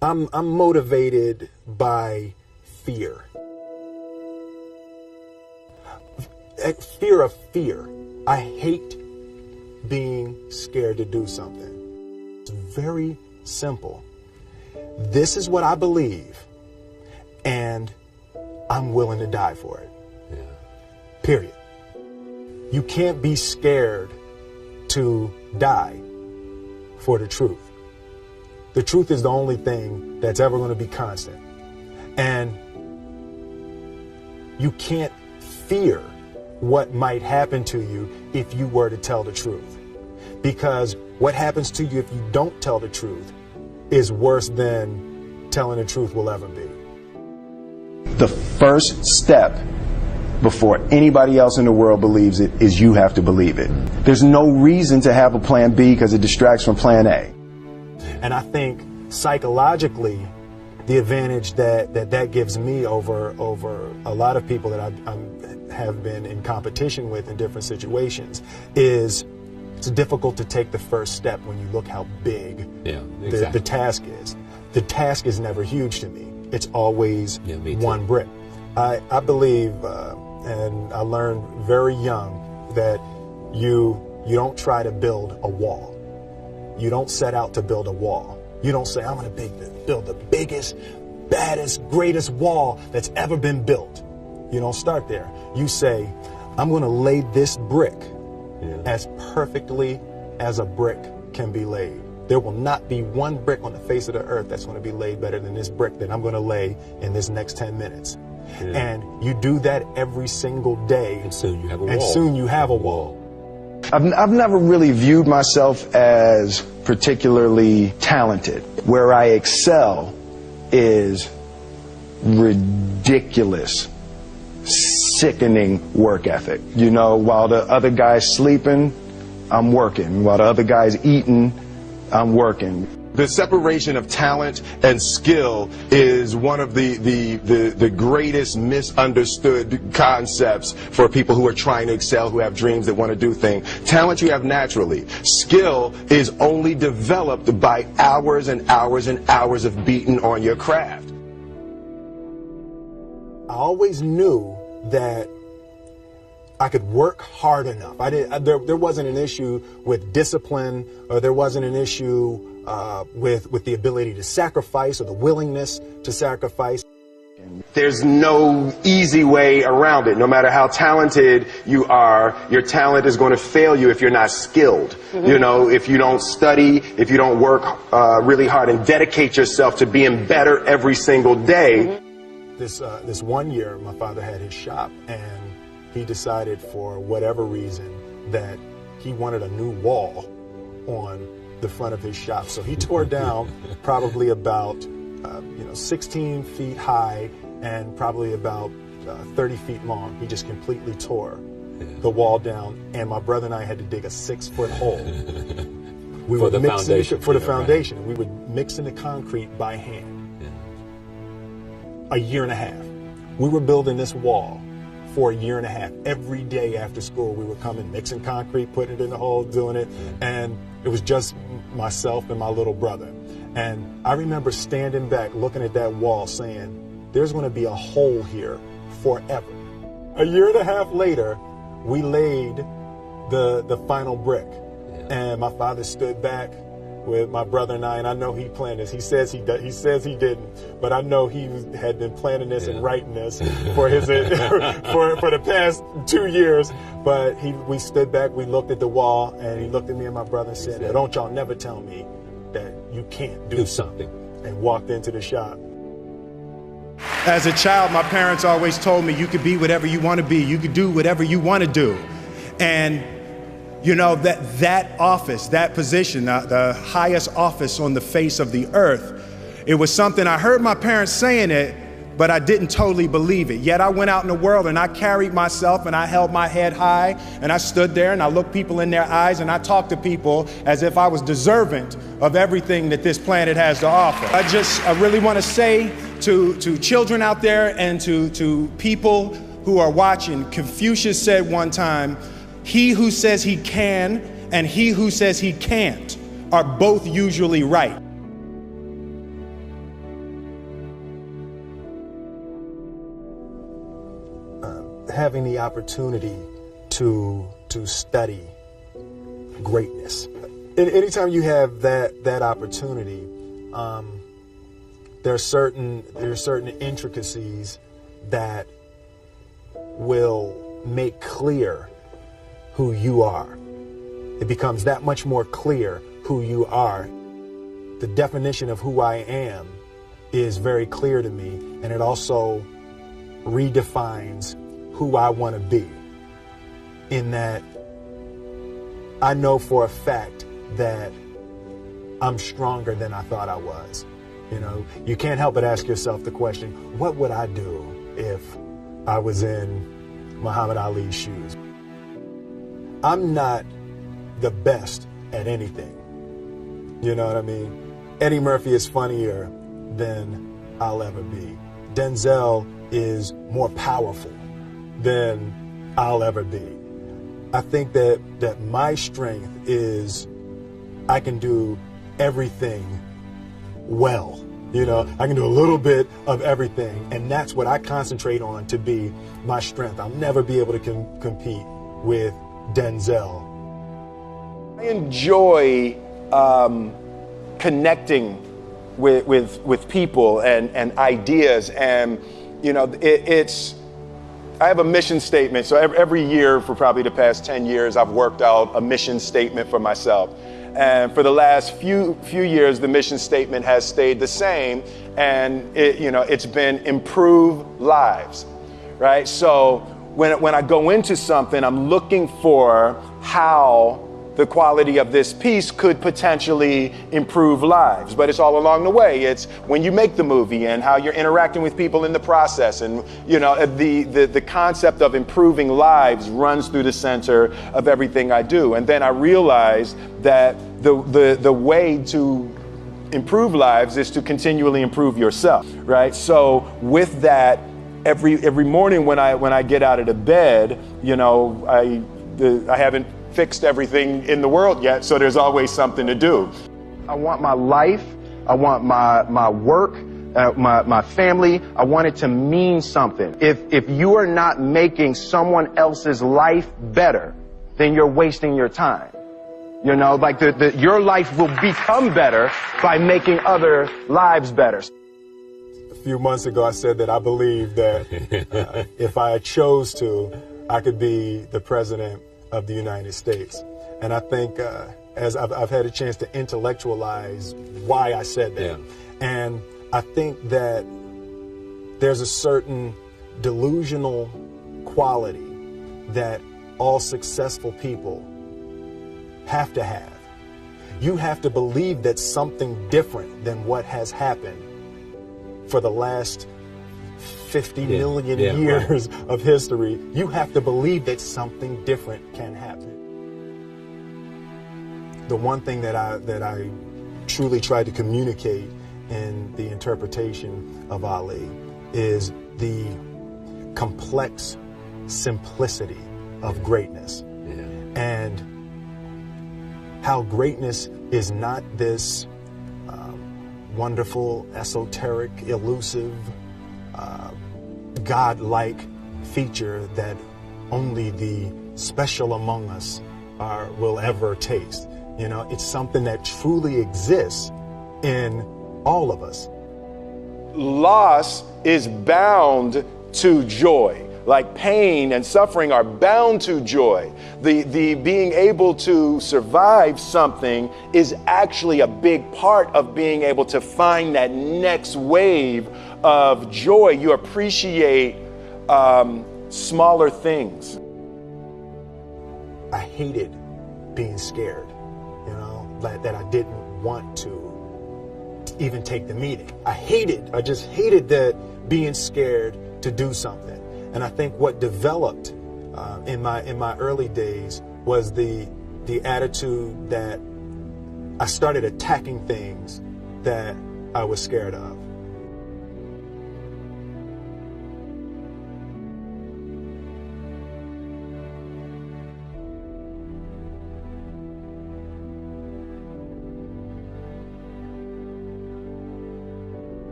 I'm motivated by fear. Fear of fear. I hate being scared to do something. It's very simple. This is what I believe, and I'm willing to die for it. Yeah. Period. You can't be scared to die for the truth. The truth is the only thing that's ever going to be constant. And you can't fear what might happen to you if you were to tell the truth. Because what happens to you if you don't tell the truth is worse than telling the truth will ever be. The first step before anybody else in the world believes it is you have to believe it. There's no reason to have a plan B because it distracts from plan A. And I think psychologically, the advantage that gives me over a lot of people that I have been in competition with in different situations is it's difficult to take the first step when you look how big the task is. The task is never huge to me. It's always one brick. I believe, and I learned very young, that you don't try to build a wall. You don't set out to build a wall. You don't say, I'm going to build the biggest, baddest, greatest wall that's ever been built. You don't start there. You say, I'm going to lay this brick as perfectly as a brick can be laid. There will not be one brick on the face of the earth that's going to be laid better than this brick that I'm going to lay in this next 10 minutes. And you do that every single day. And soon you have a wall. And soon you have a wall. I've never really viewed myself as particularly talented. Where I excel is ridiculous, sickening work ethic. You know, while the other guy's sleeping, I'm working. While the other guy's eating, I'm working. The separation of talent and skill is one of the greatest misunderstood concepts for people who are trying to excel, who have dreams, that want to do things. Talent you have naturally. Skill is only developed by hours and hours and hours of beating on your craft. I always knew that I could work hard enough. There wasn't an issue with discipline, or there wasn't an issue with the ability to sacrifice or the willingness to sacrifice. There's no easy way around it. No matter how talented you are, your talent is going to fail you if you're not skilled. You know, if you don't study, if you don't work really hard and dedicate yourself to being better every single day. This one year, my father had his shop, and he decided for whatever reason that he wanted a new wall on the front of his shop. So he tore down probably about 16 feet high and probably about 30 feet long. He just completely tore the wall down, and my brother and I had to dig a 6-foot hole. For the foundation. For the foundation. We would mix in the concrete by hand. A year and a half. We were building this wall for a year and a half. Every day after school, we would come in, mixing concrete, putting it in the hole, doing it. And it was just myself and my little brother. And I remember standing back, looking at that wall, saying, there's going to be a hole here forever. A year and a half later, we laid the final brick. And my father stood back with my brother and I know he planned this. He says he didn't, but I know he had been planning this and writing this for his for the past 2 years. But we stood back, we looked at the wall, and he looked at me and my brother and said, "Don't y'all never tell me that you can't do something," and walked into the shop. As a child, my parents always told me, you could be whatever you want to be, you could do whatever you want to do. And you know, that office, that position, the highest office on the face of the earth, it was something I heard my parents saying it, but I didn't totally believe it. Yet I went out in the world and I carried myself and I held my head high and I stood there and I looked people in their eyes and I talked to people as if I was deserving of everything that this planet has to offer. I really want to say to children out there and to people who are watching, Confucius said one time, he who says he can and he who says he can't are both usually right. having the opportunity to study greatness. And anytime you have that opportunity, there are certain intricacies that will make clear who you are. It becomes that much more clear who you are. The definition of who I am is very clear to me, and it also redefines who I want to be, in that I know for a fact that I'm stronger than I thought I was. You know, you can't help but ask yourself the question, what would I do if I was in Muhammad Ali's shoes? I'm not the best at anything. You know what I mean? Eddie Murphy is funnier than I'll ever be. Denzel is more powerful than I'll ever be. I think that my strength is I can do everything well. You know, I can do a little bit of everything, and that's what I concentrate on to be my strength. I'll never be able to compete with Denzel. I enjoy connecting with people and ideas, and you know, I have a mission statement. So every year for probably the past 10 years, I've worked out a mission statement for myself. And for the last few years, the mission statement has stayed the same, and it's been improve lives, right? So when I go into something, I'm looking for how the quality of this piece could potentially improve lives. But it's all along the way. It's when you make the movie and how you're interacting with people in the process. And the concept of improving lives runs through the center of everything I do. And then I realized that the way to improve lives is to continually improve yourself, right? So with that, every morning when I get out of the bed, I haven't fixed everything in the world yet, so there's always something to do. I want my life, I want my work, my family, I want it to mean something. If you are not making someone else's life better, then you're wasting your time. You know, like your life will become better by making other lives better. A few months ago, I said that I believe that if I chose to, I could be the president of the United States. And I think as I've had a chance to intellectualize why I said that. Yeah. And I think that there's a certain delusional quality that all successful people have to have. You have to believe that something different than what has happened for the last 50 million years of history. You have to believe that something different can happen. The one thing that I truly tried to communicate in the interpretation of Ali is the complex simplicity of greatness. Yeah. And how greatness is not this wonderful, esoteric, elusive, God-like feature that only the special among us will ever taste. You know, it's something that truly exists in all of us. Loss is bound to joy. Like pain and suffering are bound to joy. The being able to survive something is actually a big part of being able to find that next wave of joy. You appreciate smaller things. I hated being scared, that I didn't want to even take the meeting. I just hated that being scared to do something. And I think what developed in my early days was the attitude that I started attacking things that I was scared of.